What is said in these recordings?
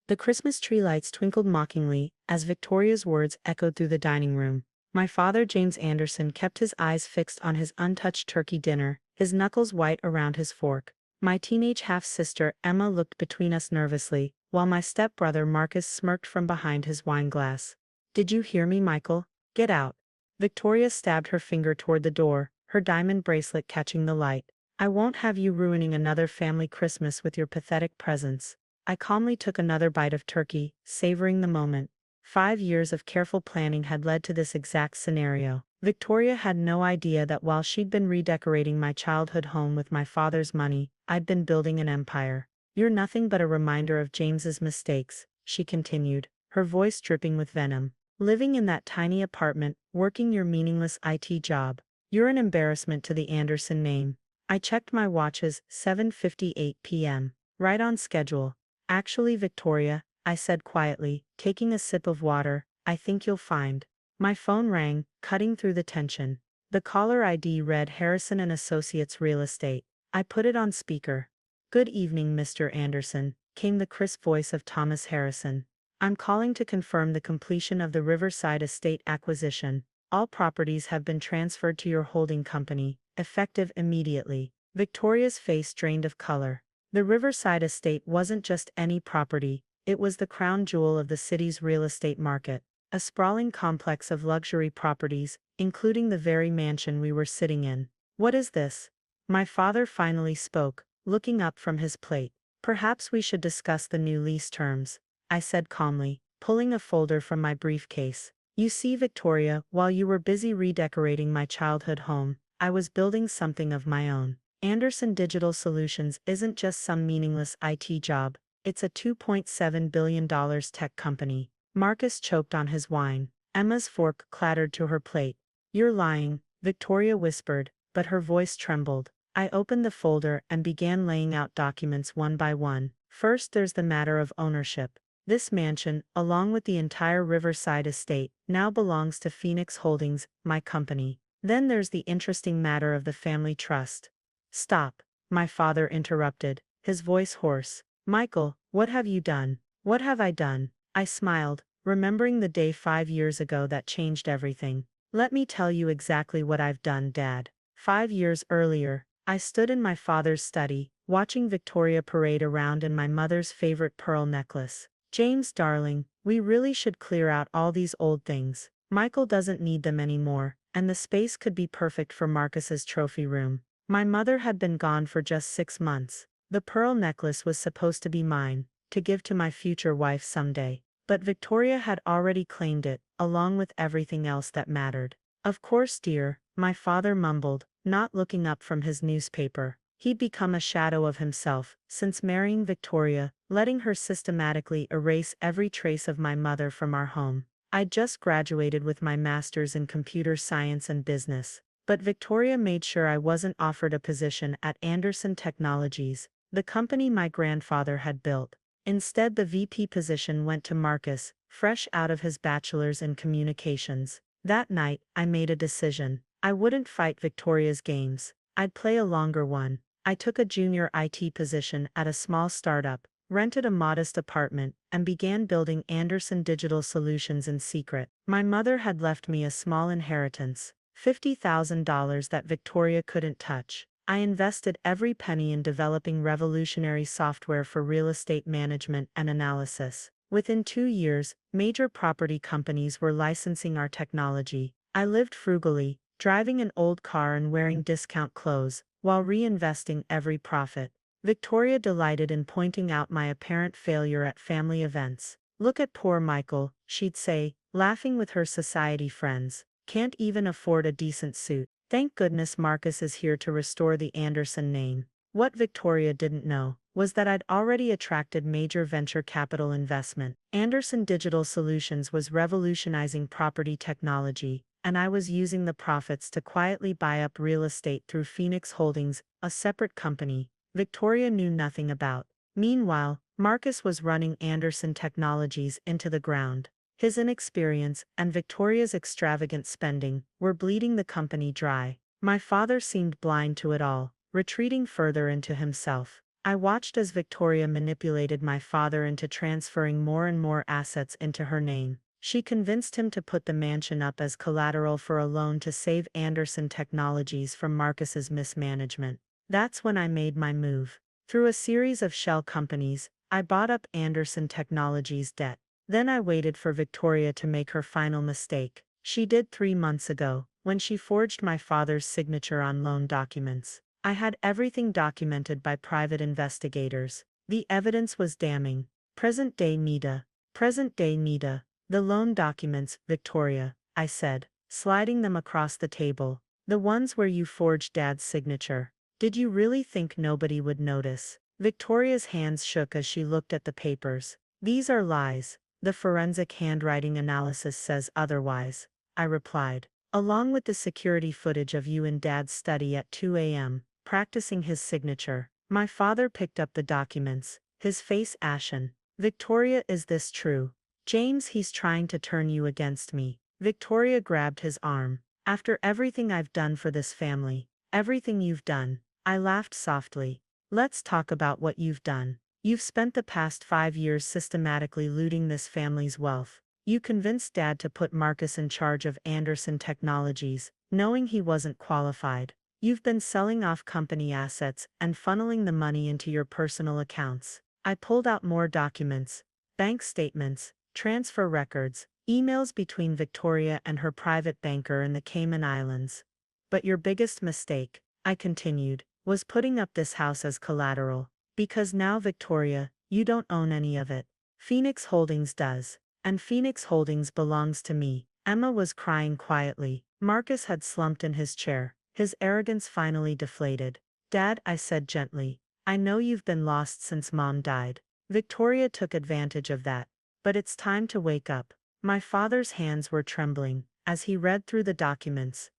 The Christmas tree lights twinkled mockingly as Victoria's words echoed through the dining room. My father, James Anderson, kept his eyes fixed on his untouched turkey dinner, his knuckles white around his fork. My teenage half-sister, Emma, looked between us nervously, while my stepbrother, Marcus, smirked from behind his wine glass. "Did you hear me, Michael? Get out." Victoria stabbed her finger toward the door, her diamond bracelet catching the light. "I won't have you ruining another family Christmas with your pathetic presence." I calmly took another bite of turkey, savoring the moment. 5 years of careful planning had led to this exact scenario. Victoria had no idea that while she'd been redecorating my childhood home with my father's money, I'd been building an empire. "You're nothing but a reminder of James's mistakes," she continued, her voice dripping with venom. "Living in that tiny apartment, working your meaningless IT job. You're an embarrassment to the Anderson name." I checked my watches, 7:58 p.m. Right on schedule. "Actually, Victoria," I said quietly, taking a sip of water, "I think you'll find." My phone rang, cutting through the tension. The caller ID read Harrison and Associates Real Estate. I put it on speaker. "Good evening, Mr. Anderson," came the crisp voice of Thomas Harrison. "I'm calling to confirm the completion of the Riverside Estate acquisition. All properties have been transferred to your holding company, effective immediately." Victoria's face drained of color. The Riverside Estate wasn't just any property, it was the crown jewel of the city's real estate market. A sprawling complex of luxury properties, including the very mansion we were sitting in. "What is this?" My father finally spoke, looking up from his plate. "Perhaps we should discuss the new lease terms," I said calmly, pulling a folder from my briefcase. "You see, Victoria, while you were busy redecorating my childhood home, I was building something of my own. Anderson Digital Solutions isn't just some meaningless IT job, it's a $2.7 billion tech company." Marcus choked on his wine. Emma's fork clattered to her plate. "You're lying," Victoria whispered, but her voice trembled. I opened the folder and began laying out documents one by one. "First, there's the matter of ownership. This mansion, along with the entire Riverside estate, now belongs to Phoenix Holdings, my company. Then there's the interesting matter of the family trust." "Stop," my father interrupted, his voice hoarse. "Michael, what have you done?" "What have I done?" I smiled, remembering the day 5 years ago that changed everything. "Let me tell you exactly what I've done, Dad." 5 years earlier, I stood in my father's study, watching Victoria parade around in my mother's favorite pearl necklace. "James, darling, we really should clear out all these old things. Michael doesn't need them anymore, and the space could be perfect for Marcus's trophy room." My mother had been gone for just 6 months. The pearl necklace was supposed to be mine, to give to my future wife someday. But Victoria had already claimed it, along with everything else that mattered. "Of course, dear," my father mumbled, not looking up from his newspaper. He'd become a shadow of himself, since marrying Victoria, letting her systematically erase every trace of my mother from our home. I'd just graduated with my master's in computer science and business. But Victoria made sure I wasn't offered a position at Anderson Technologies, the company my grandfather had built. Instead, the VP position went to Marcus, fresh out of his bachelor's in communications. That night, I made a decision. I wouldn't fight Victoria's games. I'd play a longer one. I took a junior IT position at a small startup, rented a modest apartment, and began building Anderson Digital Solutions in secret. My mother had left me a small inheritance, $50,000 that Victoria couldn't touch. I invested every penny in developing revolutionary software for real estate management and analysis. Within 2 years, major property companies were licensing our technology. I lived frugally, driving an old car and wearing discount clothes, while reinvesting every profit. Victoria delighted in pointing out my apparent failure at family events. "Look at poor Michael," she'd say, laughing with her society friends. "Can't even afford a decent suit. Thank goodness Marcus is here to restore the Anderson name." What Victoria didn't know was that I'd already attracted major venture capital investment. Anderson Digital Solutions was revolutionizing property technology, and I was using the profits to quietly buy up real estate through Phoenix Holdings, a separate company Victoria knew nothing about. Meanwhile, Marcus was running Anderson Technologies into the ground. His inexperience and Victoria's extravagant spending were bleeding the company dry. My father seemed blind to it all, retreating further into himself. I watched as Victoria manipulated my father into transferring more and more assets into her name. She convinced him to put the mansion up as collateral for a loan to save Anderson Technologies from Marcus's mismanagement. That's when I made my move. Through a series of shell companies, I bought up Anderson Technologies' debt. Then I waited for Victoria to make her final mistake. She did 3 months ago, when she forged my father's signature on loan documents. I had everything documented by private investigators. The evidence was damning. Present-day Nita. Present-day Nita. The loan documents, Victoria, I said, sliding them across the table. The ones where you forged Dad's signature. Did you really think nobody would notice? Victoria's hands shook as she looked at the papers. These are lies. The forensic handwriting analysis says otherwise, I replied. Along with the security footage of you in Dad's study at 2 a.m., practicing his signature. My father picked up the documents, his face ashen. Victoria, is this true? James, he's trying to turn you against me. Victoria grabbed his arm. After everything I've done for this family, everything you've done, I laughed softly. Let's talk about what you've done. You've spent the past 5 years systematically looting this family's wealth. You convinced Dad to put Marcus in charge of Anderson Technologies, knowing he wasn't qualified. You've been selling off company assets and funneling the money into your personal accounts. I pulled out more documents, bank statements, transfer records, emails between Victoria and her private banker in the Cayman Islands. But your biggest mistake, I continued, was putting up this house as collateral. Because now, Victoria, you don't own any of it. Phoenix Holdings does. And Phoenix Holdings belongs to me. Emma was crying quietly. Marcus had slumped in his chair, his arrogance finally deflated. Dad, I said gently, I know you've been lost since Mom died. Victoria took advantage of that. But it's time to wake up. My father's hands were trembling as he read through the documents.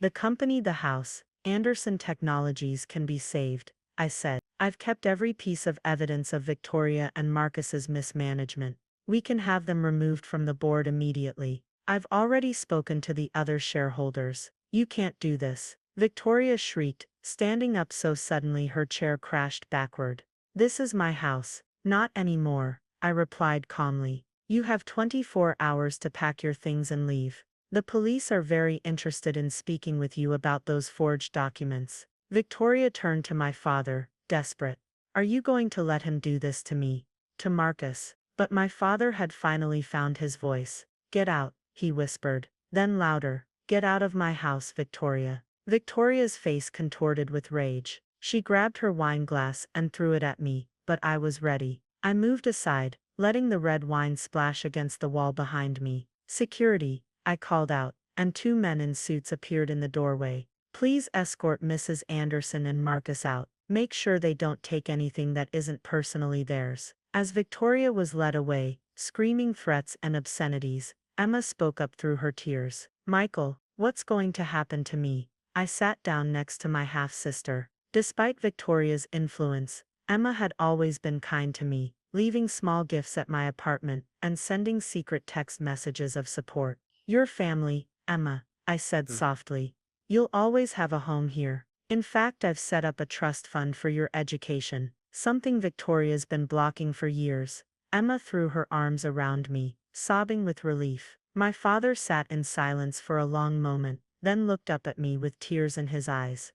The company, the house, Anderson Technologies can be saved, I said. I've kept every piece of evidence of Victoria and Marcus's mismanagement. We can have them removed from the board immediately. I've already spoken to the other shareholders. You can't do this. Victoria shrieked, standing up so suddenly her chair crashed backward. This is my house. Not anymore, I replied calmly. You have 24 hours to pack your things and leave. The police are very interested in speaking with you about those forged documents. Victoria turned to my father, desperate. Are you going to let him do this to me? To Marcus? But my father had finally found his voice. Get out, he whispered. Then louder, get out of my house, Victoria. Victoria's face contorted with rage. She grabbed her wine glass and threw it at me, but I was ready. I moved aside, letting the red wine splash against the wall behind me. Security, I called out, and 2 men in suits appeared in the doorway. Please escort Mrs. Anderson and Marcus out. Make sure they don't take anything that isn't personally theirs. As Victoria was led away, screaming threats and obscenities, Emma spoke up through her tears. Michael, what's going to happen to me? I sat down next to my half-sister. Despite Victoria's influence, Emma had always been kind to me, leaving small gifts at my apartment and sending secret text messages of support. Your family, Emma, I said softly. You'll always have a home here. In fact, I've set up a trust fund for your education, something Victoria's been blocking for years. Emma threw her arms around me, sobbing with relief. My father sat in silence for a long moment, then looked up at me with tears in his eyes.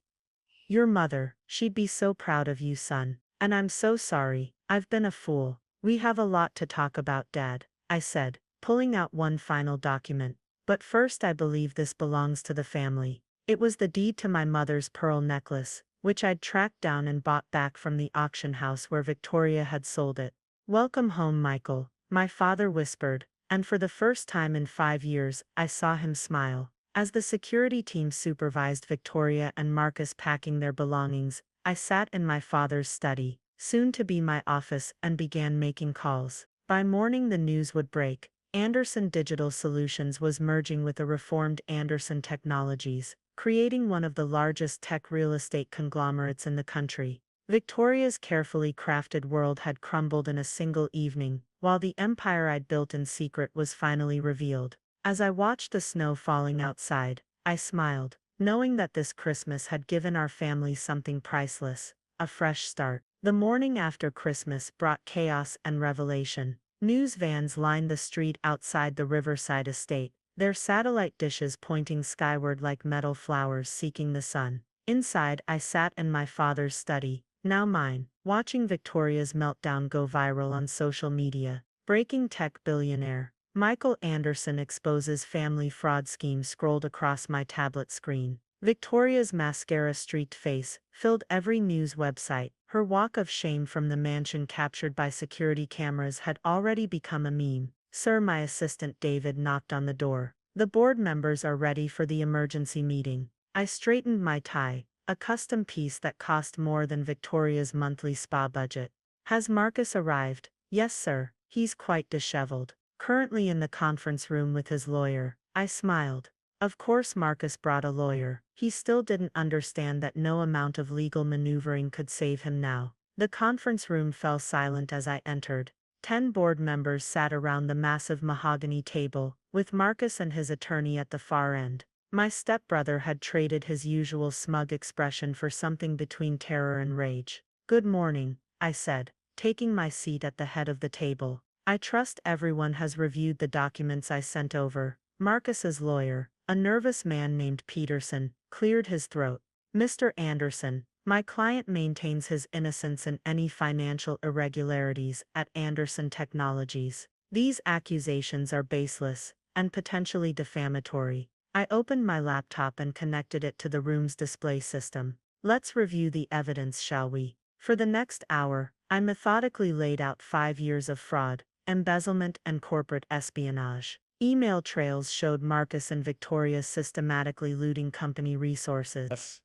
Your mother, she'd be so proud of you, son. And I'm so sorry, I've been a fool. We have a lot to talk about, Dad, I said, pulling out one final document. But first, I believe this belongs to the family. It was the deed to my mother's pearl necklace, which I'd tracked down and bought back from the auction house where Victoria had sold it. Welcome home, Michael, my father whispered, and for the first time in 5 years, I saw him smile. As the security team supervised Victoria and Marcus packing their belongings, I sat in my father's study, soon to be my office, and began making calls. By morning, the news would break. Anderson Digital Solutions was merging with a reformed Anderson Technologies, creating one of the largest tech real estate conglomerates in the country. Victoria's carefully crafted world had crumbled in a single evening, while the empire I'd built in secret was finally revealed. As I watched the snow falling outside, I smiled, knowing that this Christmas had given our family something priceless. a fresh start. The morning after Christmas brought chaos and revelation. News vans lined the street outside the Riverside estate, their satellite dishes pointing skyward like metal flowers seeking the sun. Inside, I sat in my father's study, now mine, watching Victoria's meltdown go viral on social media. Breaking tech billionaire Michael Anderson exposes family fraud scheme scrolled across my tablet screen. Victoria's mascara-streaked face filled every news website. Her walk of shame from the mansion captured by security cameras had already become a meme. "Sir," my assistant David knocked on the door. "The board members are ready for the emergency meeting." I straightened my tie, a custom piece that cost more than Victoria's monthly spa budget. "Has Marcus arrived?" "Yes, sir. He's quite disheveled. Currently in the conference room with his lawyer." I smiled. Of course Marcus brought a lawyer. He still didn't understand that no amount of legal maneuvering could save him now. The conference room fell silent as I entered. 10 board members sat around the massive mahogany table, with Marcus and his attorney at the far end. My stepbrother had traded his usual smug expression for something between terror and rage. "Good morning," I said, taking my seat at the head of the table. "I trust everyone has reviewed the documents I sent over." Marcus's lawyer, a nervous man named Peterson, cleared his throat. "Mr. Anderson, my client maintains his innocence in any financial irregularities at Anderson Technologies. These accusations are baseless and potentially defamatory." I opened my laptop and connected it to the room's display system. "Let's review the evidence, shall we?" For the next hour, I methodically laid out 5 years of fraud, embezzlement, and corporate espionage. Email trails showed Marcus and Victoria systematically looting company resources. Yes.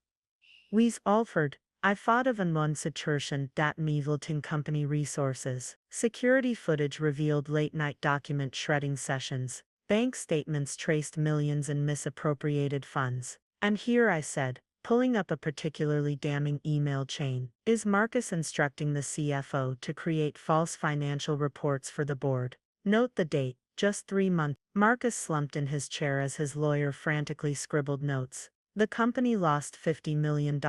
Wies Alford, I thought of an Situation dat Mevelting company resources. Security footage revealed late-night document shredding sessions. Bank statements traced millions in misappropriated funds. "And here," I said, pulling up a particularly damning email chain, "is Marcus instructing the CFO to create false financial reports for the board. Note the date, just 3 months." Marcus slumped in his chair as his lawyer frantically scribbled notes. "The company lost $50 million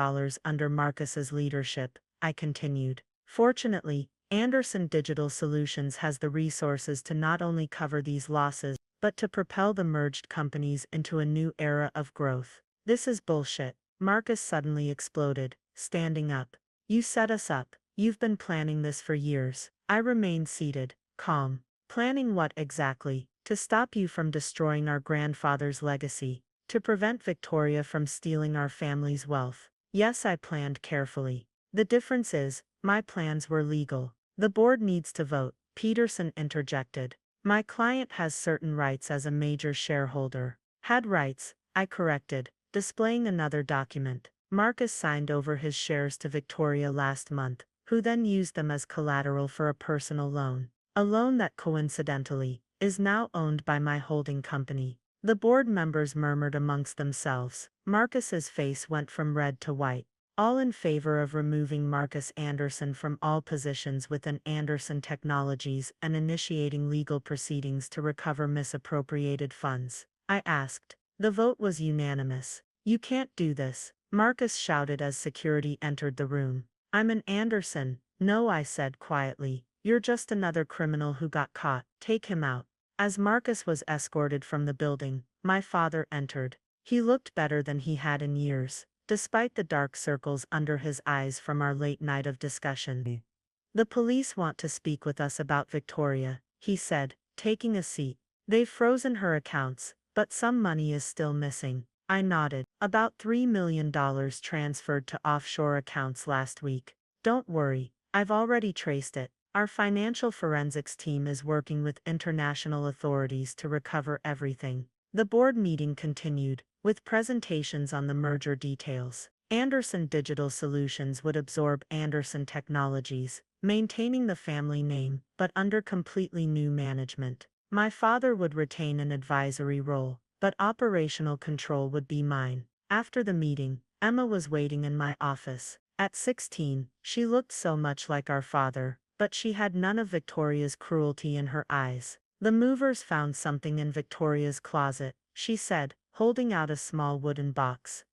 under Marcus's leadership," I continued. "Fortunately, Anderson Digital Solutions has the resources to not only cover these losses, but to propel the merged companies into a new era of growth." "This is bullshit," Marcus suddenly exploded, standing up. "You set us up. You've been planning this for years." I remained seated, calm. "Planning what exactly?" "To stop you from destroying our grandfather's legacy. To prevent Victoria from stealing our family's wealth." "Yes, I planned carefully. The difference is, my plans were legal." "The board needs to vote," Peterson interjected. "My client has certain rights as a major shareholder." "Had rights," I corrected, displaying another document. "Marcus signed over his shares to Victoria last month, who then used them as collateral for a personal loan. A loan that coincidentally is now owned by my holding company." The board members murmured amongst themselves. Marcus's face went from red to white. "All in favor of removing Marcus Anderson from all positions within Anderson Technologies and initiating legal proceedings to recover misappropriated funds?" I asked. The vote was unanimous. "You can't do this," Marcus shouted as security entered the room. "I'm an Anderson." "No," I said quietly. "You're just another criminal who got caught. Take him out." As Marcus was escorted from the building, my father entered. He looked better than he had in years, despite the dark circles under his eyes from our late night of discussion. "The police want to speak with us about Victoria," he said, taking a seat. "They've frozen her accounts, but some money is still missing." I nodded. "About $3 million transferred to offshore accounts last week." "Don't worry, I've already traced it. Our financial forensics team is working with international authorities to recover everything." The board meeting continued, with presentations on the merger details. Anderson Digital Solutions would absorb Anderson Technologies, maintaining the family name, but under completely new management. My father would retain an advisory role, but operational control would be mine. After the meeting, Emma was waiting in my office. At 16, she looked so much like our father, but she had none of Victoria's cruelty in her eyes. "The movers found something in Victoria's closet," she said, holding out a small wooden box.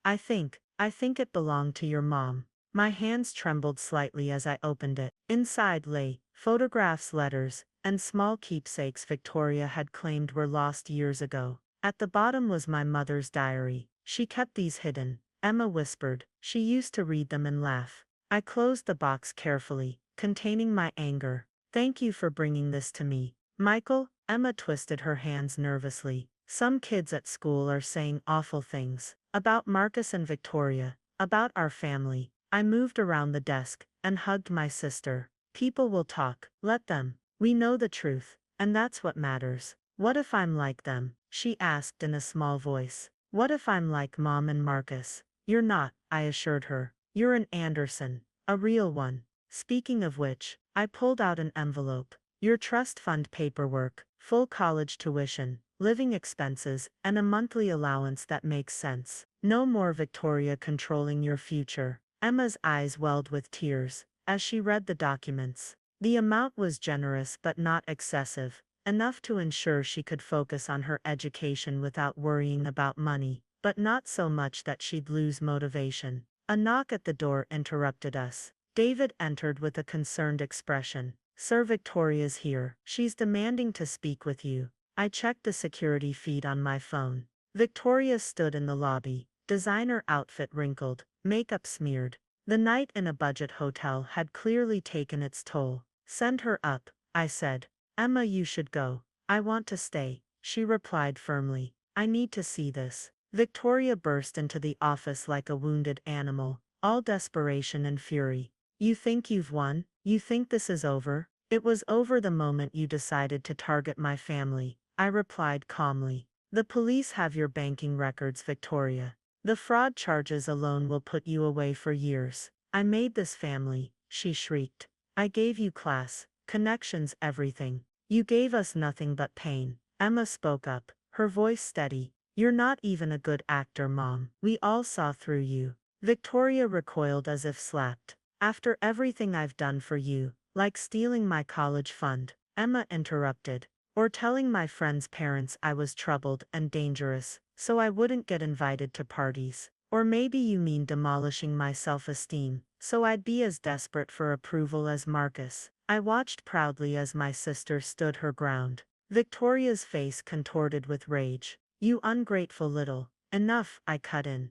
I think it belonged to your mom." My hands trembled slightly as I opened it. Inside lay photographs, letters, and small keepsakes Victoria had claimed were lost years ago. At the bottom was my mother's diary. She kept these hidden, Emma whispered. She used to read them and laugh. I closed the box carefully, containing my anger. Thank you for bringing this to me, Michael. Emma twisted her hands nervously. Some kids at school are saying awful things about Marcus and Victoria, about our family. I moved around the desk and hugged my sister. People will talk. Let them. We know the truth, and that's what matters. What if I'm like them? She asked in a small voice. What if I'm like Mom and Marcus? You're not, I assured her. You're an Anderson, a real one. Speaking of which, I pulled out an envelope. Your trust fund paperwork, full college tuition, living expenses, and a monthly allowance that makes sense. No more Victoria controlling your future. Emma's eyes welled with tears as she read the documents. The amount was generous but not excessive, enough to ensure she could focus on her education without worrying about money, but not so much that she'd lose motivation. A knock at the door interrupted us. David entered with a concerned expression. Sir, Victoria's here. She's demanding to speak with you. I checked the security feed on my phone. Victoria stood in the lobby, designer outfit wrinkled, makeup smeared. The night in a budget hotel had clearly taken its toll. Send her up, I said. Emma, you should go. I want to stay, she replied firmly. I need to see this. Victoria burst into the office like a wounded animal, all desperation and fury. You think you've won? You think this is over? It was over the moment you decided to target my family, I replied calmly. The police have your banking records, Victoria. The fraud charges alone will put you away for years. I made this family, she shrieked. I gave you class, connections, everything. You gave us nothing but pain. Emma spoke up, her voice steady. You're not even a good actor, Mom. We all saw through you. Victoria recoiled as if slapped. After everything I've done for you, like stealing my college fund, Emma interrupted, or telling my friends' parents I was troubled and dangerous, so I wouldn't get invited to parties. Or maybe you mean demolishing my self-esteem, so I'd be as desperate for approval as Marcus. I watched proudly as my sister stood her ground. Victoria's face contorted with rage. You ungrateful little. Enough, I cut in.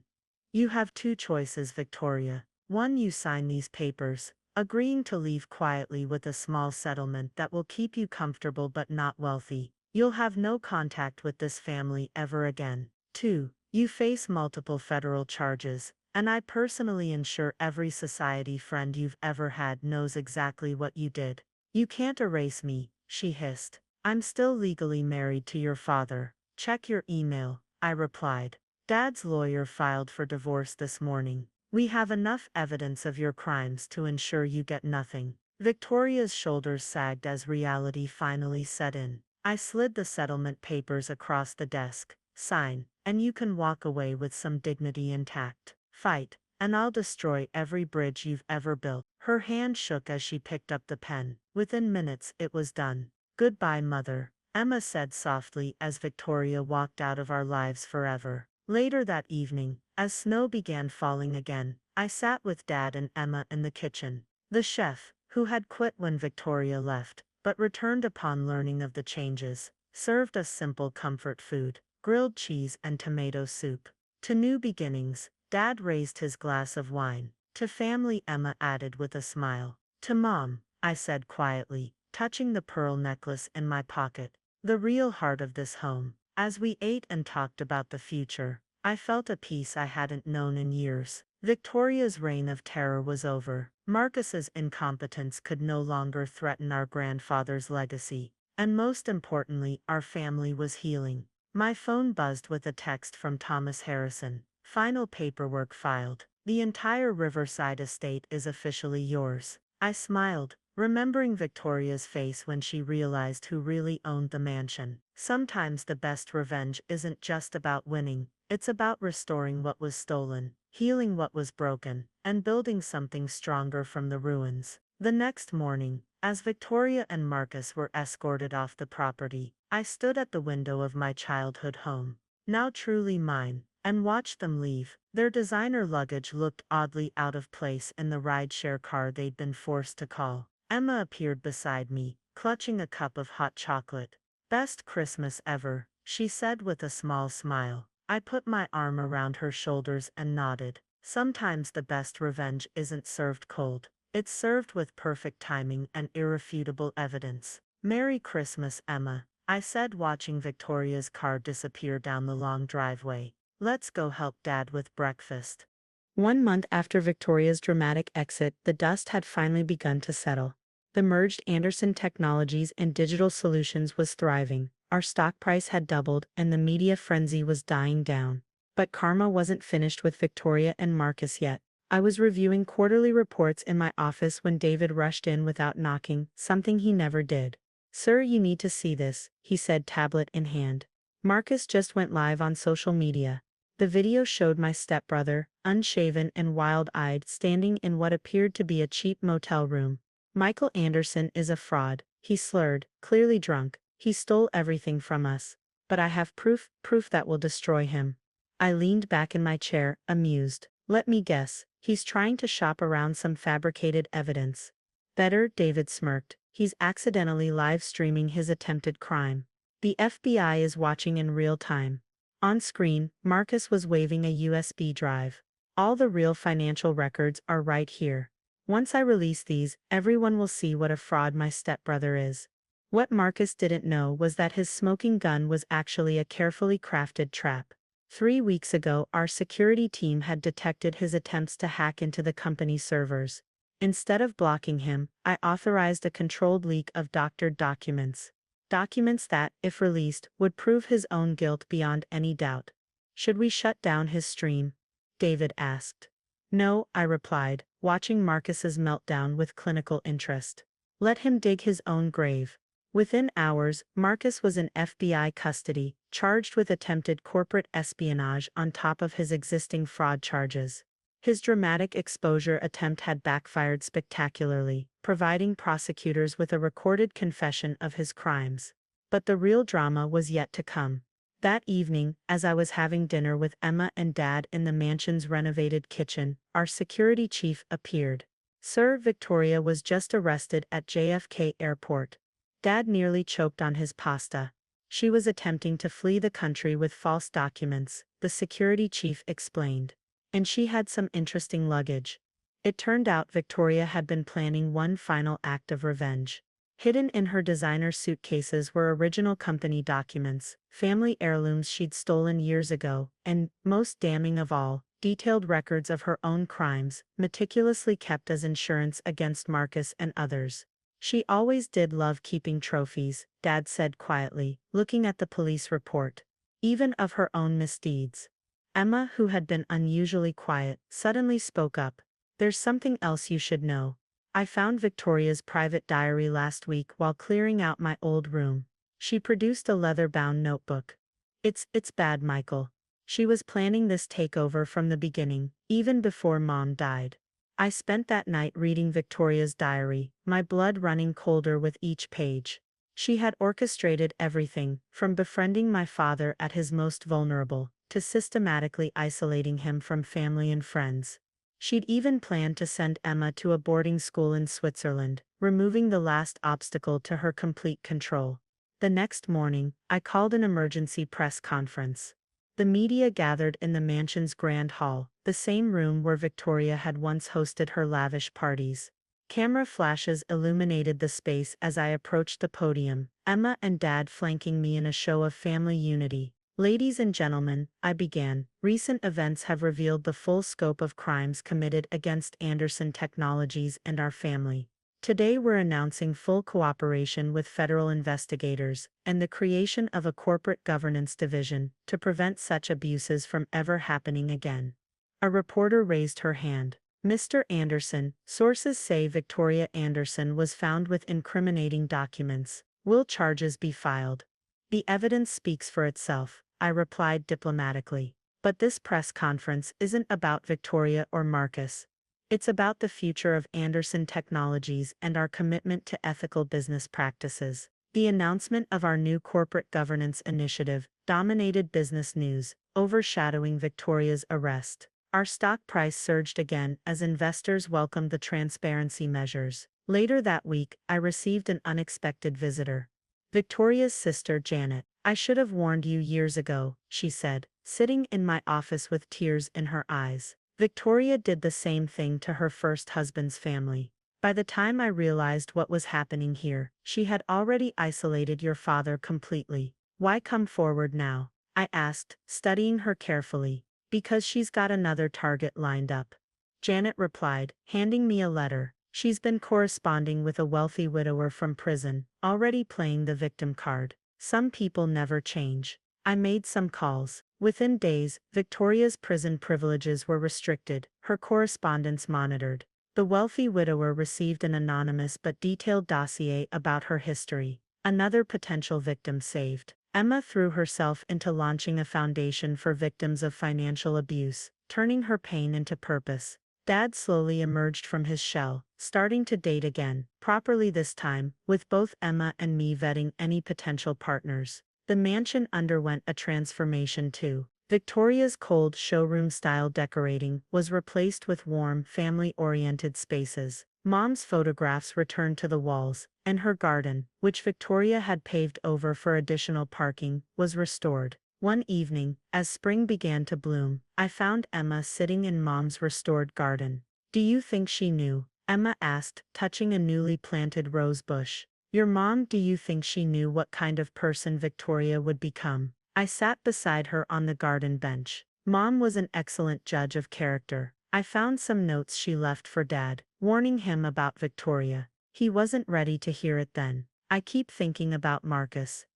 You have two choices, Victoria. One, you sign these papers, agreeing to leave quietly with a small settlement that will keep you comfortable but not wealthy. You'll have no contact with this family ever again. 2. You face multiple federal charges, and I personally ensure every society friend you've ever had knows exactly what you did. You can't erase me, she hissed. I'm still legally married to your father. Check your email, I replied. Dad's lawyer filed for divorce this morning. We have enough evidence of your crimes to ensure you get nothing. Victoria's shoulders sagged as reality finally set in. I slid the settlement papers across the desk. Sign, and you can walk away with some dignity intact. Fight, and I'll destroy every bridge you've ever built. Her hand shook as she picked up the pen. Within minutes, it was done. Goodbye, Mother, Emma said softly as Victoria walked out of our lives forever. Later that evening, as snow began falling again, I sat with Dad and Emma in the kitchen. The chef, who had quit when Victoria left, but returned upon learning of the changes, served us simple comfort food, grilled cheese and tomato soup. To new beginnings, Dad raised his glass of wine. To family, Emma added with a smile. To Mom, I said quietly, touching the pearl necklace in my pocket. The real heart of this home. As we ate and talked about the future, I felt a peace I hadn't known in years. Victoria's reign of terror was over. Marcus's incompetence could no longer threaten our grandfather's legacy. And most importantly, our family was healing. My phone buzzed with a text from Thomas Harrison. Final paperwork filed. The entire Riverside estate is officially yours. I smiled, remembering Victoria's face when she realized who really owned the mansion. Sometimes the best revenge isn't just about winning, it's about restoring what was stolen, healing what was broken, and building something stronger from the ruins. The next morning, as Victoria and Marcus were escorted off the property, I stood at the window of my childhood home. Now truly mine, and watched them leave. Their designer luggage looked oddly out of place in the rideshare car they'd been forced to call. Emma appeared beside me, clutching a cup of hot chocolate. "Best Christmas ever," she said with a small smile. I put my arm around her shoulders and nodded. Sometimes the best revenge isn't served cold. It's served with perfect timing and irrefutable evidence. "Merry Christmas, Emma," I said, watching Victoria's car disappear down the long driveway. "Let's go help Dad with breakfast." 1 month after Victoria's dramatic exit, the dust had finally begun to settle. The merged Anderson Technologies and Digital Solutions was thriving. Our stock price had doubled and the media frenzy was dying down. But karma wasn't finished with Victoria and Marcus yet. I was reviewing quarterly reports in my office when David rushed in without knocking, something he never did. "Sir, you need to see this," he said, tablet in hand. "Marcus just went live on social media." The video showed my stepbrother, unshaven and wild-eyed, standing in what appeared to be a cheap motel room. "Michael Anderson is a fraud," he slurred, clearly drunk. "He stole everything from us. But I have proof that will destroy him." I leaned back in my chair, amused. "Let me guess, he's trying to shop around some fabricated evidence." "Better," David smirked. "He's accidentally live streaming his attempted crime. The FBI is watching in real time." On screen, Marcus was waving a USB drive. "All the real financial records are right here. Once I release these, everyone will see what a fraud my stepbrother is." What Marcus didn't know was that his smoking gun was actually a carefully crafted trap. 3 weeks ago, our security team had detected his attempts to hack into the company's servers. Instead of blocking him, I authorized a controlled leak of doctored documents. Documents that, if released, would prove his own guilt beyond any doubt. "Should we shut down his stream?" David asked. "No," I replied, watching Marcus's meltdown with clinical interest. "Let him dig his own grave." Within hours, Marcus was in FBI custody, charged with attempted corporate espionage on top of his existing fraud charges. His dramatic exposure attempt had backfired spectacularly, providing prosecutors with a recorded confession of his crimes. But the real drama was yet to come. That evening, as I was having dinner with Emma and Dad in the mansion's renovated kitchen, our security chief appeared. "Sir, Victoria was just arrested at JFK Airport." Dad nearly choked on his pasta. "She was attempting to flee the country with false documents," the security chief explained. "And she had some interesting luggage." It turned out Victoria had been planning one final act of revenge. Hidden in her designer suitcases were original company documents, family heirlooms she'd stolen years ago, and, most damning of all, detailed records of her own crimes, meticulously kept as insurance against Marcus and others. "She always did love keeping trophies," Dad said quietly, looking at the police report. "Even of her own misdeeds." Emma, who had been unusually quiet, suddenly spoke up. "There's something else you should know. I found Victoria's private diary last week while clearing out my old room." She produced a leather-bound notebook. It's bad, Michael. She was planning this takeover from the beginning, even before Mom died." I spent that night reading Victoria's diary, my blood running colder with each page. She had orchestrated everything, from befriending my father at his most vulnerable, to systematically isolating him from family and friends. She'd even planned to send Emma to a boarding school in Switzerland, removing the last obstacle to her complete control. The next morning, I called an emergency press conference. The media gathered in the mansion's grand hall, the same room where Victoria had once hosted her lavish parties. Camera flashes illuminated the space as I approached the podium, Emma and Dad flanking me in a show of family unity. "Ladies and gentlemen," I began, "recent events have revealed the full scope of crimes committed against Anderson Technologies and our family. Today we're announcing full cooperation with federal investigators and the creation of a corporate governance division to prevent such abuses from ever happening again." A reporter raised her hand. "Mr. Anderson, sources say Victoria Anderson was found with incriminating documents. Will charges be filed?" "The evidence speaks for itself," I replied diplomatically. "But this press conference isn't about Victoria or Marcus. It's about the future of Anderson Technologies and our commitment to ethical business practices." The announcement of our new corporate governance initiative, dominated business news, overshadowing Victoria's arrest. Our stock price surged again as investors welcomed the transparency measures. Later that week, I received an unexpected visitor. Victoria's sister, Janet. "I should have warned you years ago," she said, sitting in my office with tears in her eyes. Victoria did the same thing to her first husband's family. "By the time I realized what was happening here, she had already isolated your father completely. Why come forward now?" I asked, studying her carefully. "Because she's got another target lined up," Janet replied, handing me a letter. "She's been corresponding with a wealthy widower from prison, already playing the victim card. Some people never change." I made some calls. Within days, Victoria's prison privileges were restricted, her correspondence monitored. The wealthy widower received an anonymous but detailed dossier about her history. Another potential victim saved. Emma threw herself into launching a foundation for victims of financial abuse, turning her pain into purpose. Dad slowly emerged from his shell, starting to date again, properly this time, with both Emma and me vetting any potential partners. The mansion underwent a transformation too. Victoria's cold showroom-style decorating was replaced with warm, family-oriented spaces. Mom's photographs returned to the walls, and her garden, which Victoria had paved over for additional parking, was restored. One evening, as spring began to bloom, I found Emma sitting in Mom's restored garden. "Do you think she knew?" Emma asked, touching a newly planted rose bush. "Your mom, do you think she knew what kind of person Victoria would become?" I sat beside her on the garden bench. Mom was an excellent judge of character. I found some notes she left for Dad, warning him about Victoria. He wasn't ready to hear it then. "I keep thinking about Marcus,"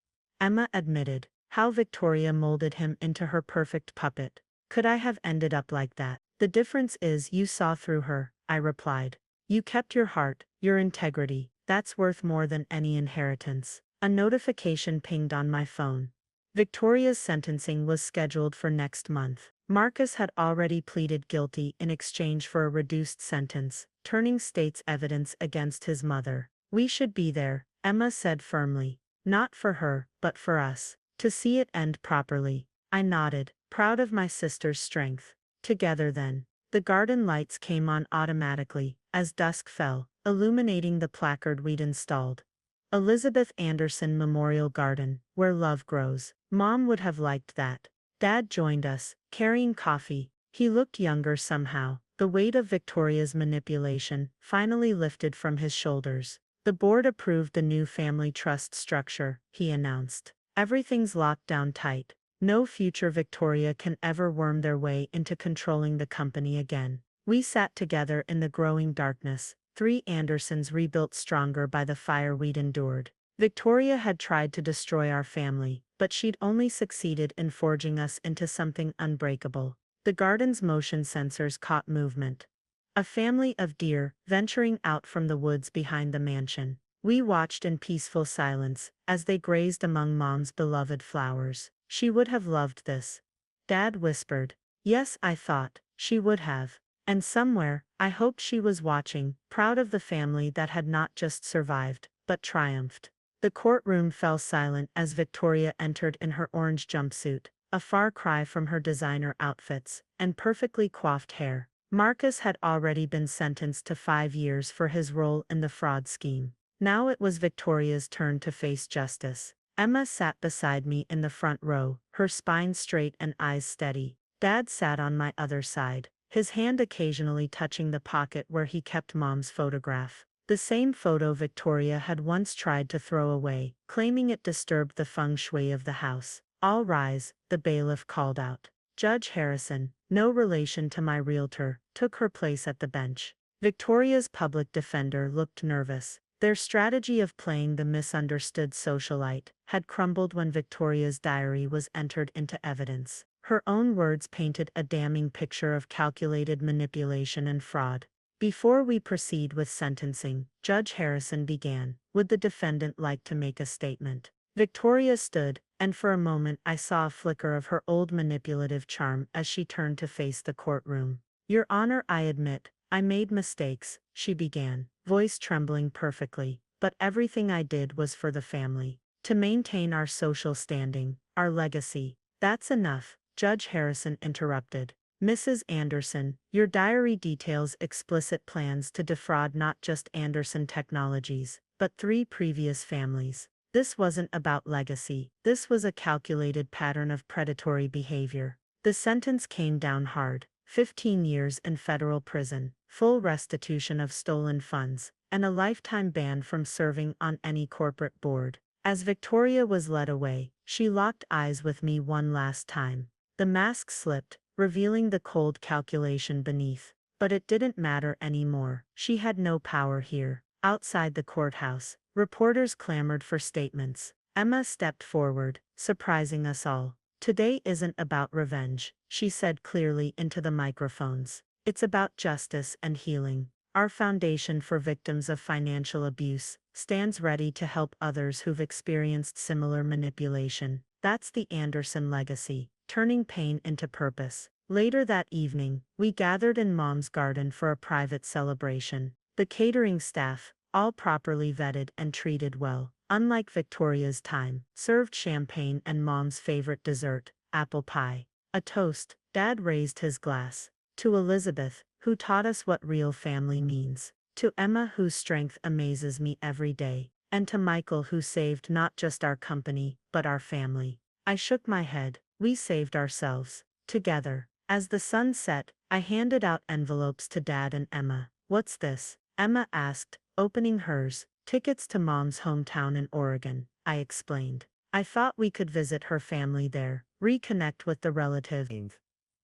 Emma admitted. "How Victoria molded him into her perfect puppet. Could I have ended up like that?" "The difference is you saw through her," I replied. "You kept your heart, your integrity. That's worth more than any inheritance." A notification pinged on my phone. Victoria's sentencing was scheduled for next month. Marcus had already pleaded guilty in exchange for a reduced sentence, turning state's evidence against his mother. "We should be there," Emma said firmly. "Not for her, but for us. To see it end properly." I nodded, proud of my sister's strength. Together then. The garden lights came on automatically, as dusk fell, illuminating the placard we'd installed. "Elizabeth Anderson Memorial Garden, where love grows." Mom would have liked that. Dad joined us, carrying coffee. He looked younger somehow, the weight of Victoria's manipulation finally lifted from his shoulders. "The board approved the new family trust structure," he announced. "Everything's locked down tight. No future Victoria can ever worm their way into controlling the company again." We sat together in the growing darkness, three Andersons rebuilt stronger by the fire we'd endured. Victoria had tried to destroy our family, but she'd only succeeded in forging us into something unbreakable. The garden's motion sensors caught movement. A family of deer venturing out from the woods behind the mansion. We watched in peaceful silence as they grazed among Mom's beloved flowers. "She would have loved this," Dad whispered. Yes, I thought, she would have. And somewhere, I hoped she was watching, proud of the family that had not just survived, but triumphed. The courtroom fell silent as Victoria entered in her orange jumpsuit, a far cry from her designer outfits, and perfectly coiffed hair. Marcus had already been sentenced to 5 years for his role in the fraud scheme. Now it was Victoria's turn to face justice. Emma sat beside me in the front row, her spine straight and eyes steady. Dad sat on my other side, his hand occasionally touching the pocket where he kept Mom's photograph. The same photo Victoria had once tried to throw away, claiming it disturbed the feng shui of the house. "All rise," the bailiff called out. Judge Harrison, no relation to my realtor, took her place at the bench. Victoria's public defender looked nervous. Their strategy of playing the misunderstood socialite had crumbled when Victoria's diary was entered into evidence. Her own words painted a damning picture of calculated manipulation and fraud. "Before we proceed with sentencing," Judge Harrison began, "would the defendant like to make a statement?" Victoria stood, and for a moment I saw a flicker of her old manipulative charm as she turned to face the courtroom. "Your Honor, I admit, I made mistakes," she began, voice trembling perfectly, "but everything I did was for the family. To maintain our social standing, our legacy. That's enough, Judge Harrison interrupted. Mrs. Anderson, your diary details explicit plans to defraud not just Anderson Technologies, but 3 previous families. This wasn't about legacy. This was a calculated pattern of predatory behavior. The sentence came down hard: 15 years in federal prison, full restitution of stolen funds, and a lifetime ban from serving on any corporate board. As Victoria was led away, she locked eyes with me one last time. The mask slipped, revealing the cold calculation beneath. But it didn't matter anymore. She had no power here. Outside the courthouse, reporters clamored for statements. Emma stepped forward, surprising us all. Today isn't about revenge, she said clearly into the microphones. It's about justice and healing. Our foundation for victims of financial abuse stands ready to help others who've experienced similar manipulation. That's the Anderson legacy, turning pain into purpose. Later that evening, we gathered in Mom's garden for a private celebration. The catering staff, all properly vetted and treated well, unlike Victoria's time, served champagne and Mom's favorite dessert, apple pie. A toast. Dad raised his glass. To Elizabeth, who taught us what real family means. To Emma, whose strength amazes me every day. And to Michael, who saved not just our company, but our family. I shook my head. We saved ourselves. Together. As the sun set, I handed out envelopes to Dad and Emma. What's this? Emma asked, opening hers. Tickets to Mom's hometown in Oregon, I explained. I thought we could visit her family there, reconnect with the relatives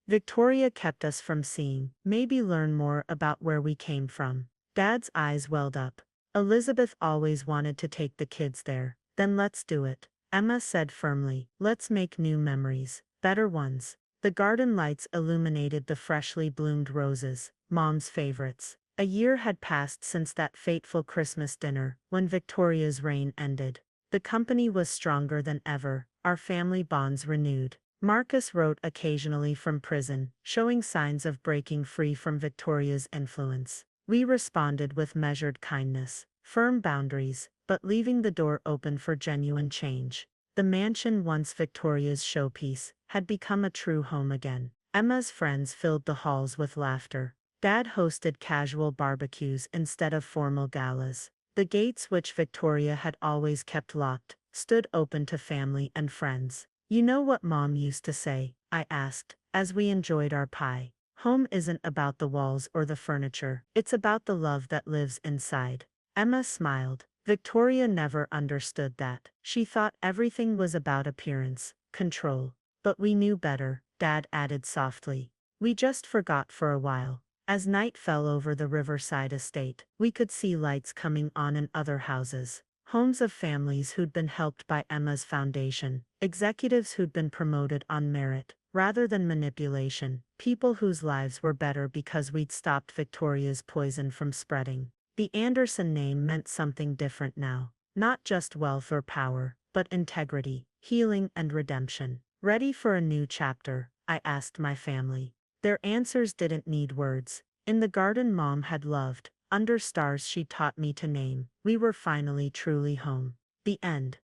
Victoria kept us from seeing, maybe learn more about where we came from. Dad's eyes welled up. Elizabeth always wanted to take the kids there. Then let's do it, Emma said firmly. Let's make new memories, better ones. The garden lights illuminated the freshly bloomed roses, Mom's favorites. A year had passed since that fateful Christmas dinner, when Victoria's reign ended. The company was stronger than ever, our family bonds renewed. Marcus wrote occasionally from prison, showing signs of breaking free from Victoria's influence. We responded with measured kindness, firm boundaries, but leaving the door open for genuine change. The mansion, once Victoria's showpiece, had become a true home again. Emma's friends filled the halls with laughter. Dad hosted casual barbecues instead of formal galas. The gates, which Victoria had always kept locked, stood open to family and friends. You know what Mom used to say? I asked, as we enjoyed our pie. Home isn't about the walls or the furniture. It's about the love that lives inside. Emma smiled. Victoria never understood that. She thought everything was about appearance, control. But we knew better, Dad added softly. We just forgot for a while. As night fell over the riverside estate, we could see lights coming on in other houses. Homes of families who'd been helped by Emma's foundation, executives who'd been promoted on merit, rather than manipulation, people whose lives were better because we'd stopped Victoria's poison from spreading. The Anderson name meant something different now. Not just wealth or power, but integrity, healing and redemption. Ready for a new chapter? I asked my family. Their answers didn't need words. In the garden Mom had loved, under stars she taught me to name, we were finally truly home. The end.